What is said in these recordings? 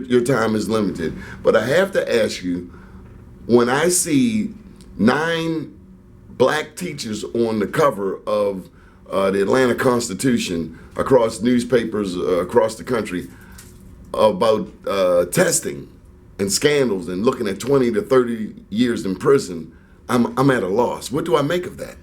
your time is limited, but I have to ask you, when I see 9 black teachers on the cover of the Atlanta Constitution across newspapers across the country about testing and scandals and looking at 20 to 30 years in prison, I'm at a loss. What do I make of that?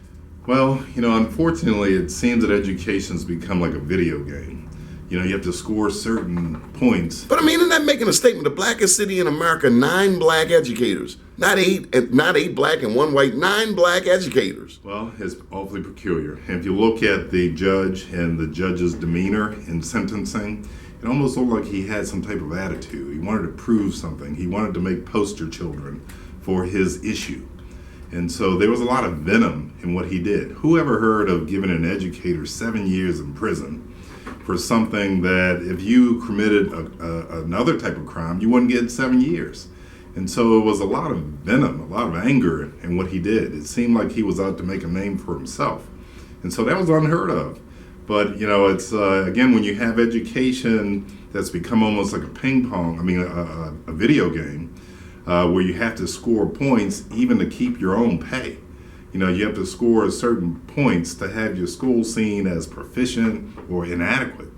Well, unfortunately, it seems that education's become like a video game. You have to score certain points. But I mean, isn't that making a statement? The blackest city in America, 9 black educators. Not eight black and 1 white, 9 black educators. Well, it's awfully peculiar. And if you look at the judge and the judge's demeanor in sentencing, it almost looked like he had some type of attitude. He wanted to prove something. He wanted to make poster children for his issue. And so there was a lot of venom in what he did. Who ever heard of giving an educator 7 years in prison for something that if you committed another type of crime, you wouldn't get 7 years? And so it was a lot of venom, a lot of anger in what he did. It seemed like he was out to make a name for himself. And so that was unheard of. But, it's, again, when you have education that's become almost like a video game, where you have to score points even to keep your own pay. You have to score certain points to have your school seen as proficient or inadequate.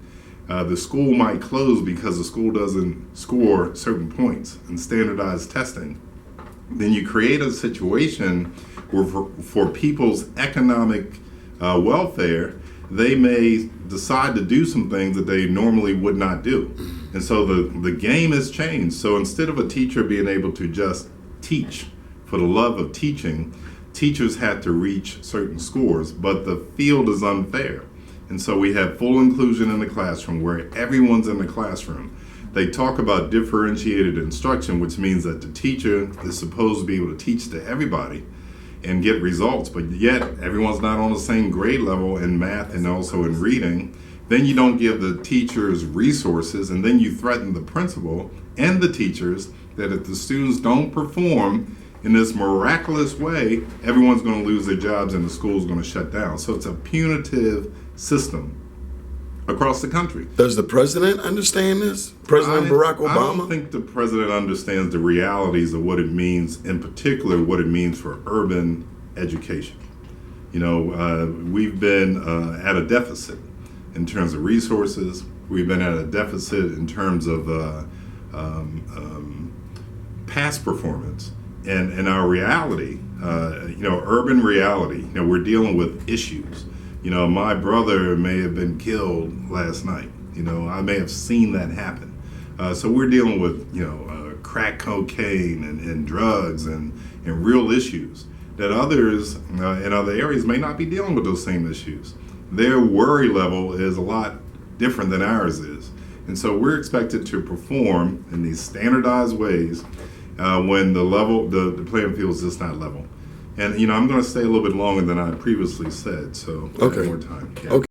The school might close because the school doesn't score certain points in standardized testing. Then you create a situation where for people's economic welfare, they may decide to do some things that they normally would not do. And so the game has changed. So instead of a teacher being able to just teach for the love of teaching, teachers had to reach certain scores, but the field is unfair. And so we have full inclusion in the classroom where everyone's in the classroom. They talk about differentiated instruction, which means that the teacher is supposed to be able to teach to everybody and get results, but yet everyone's not on the same grade level in math and also in reading. Then you don't give the teachers resources, and then you threaten the principal and the teachers that if the students don't perform in this miraculous way, everyone's going to lose their jobs and the school's going to shut down. So it's a punitive system across the country. Does the president understand this? President Barack Obama? I don't think the president understands the realities of what it means, in particular what it means for urban education. We've been at a deficit in terms of resources. We've been at a deficit in terms of past performance. And our reality, urban reality, we're dealing with issues. My brother may have been killed last night. I may have seen that happen. So we're dealing with, crack cocaine and drugs and real issues that others in other areas may not be dealing with those same issues. Their worry level is a lot different than ours is. And so we're expected to perform in these standardized ways when the playing field is just not level. And, I'm going to stay a little bit longer than I previously said, so okay. More time. Yeah. Okay.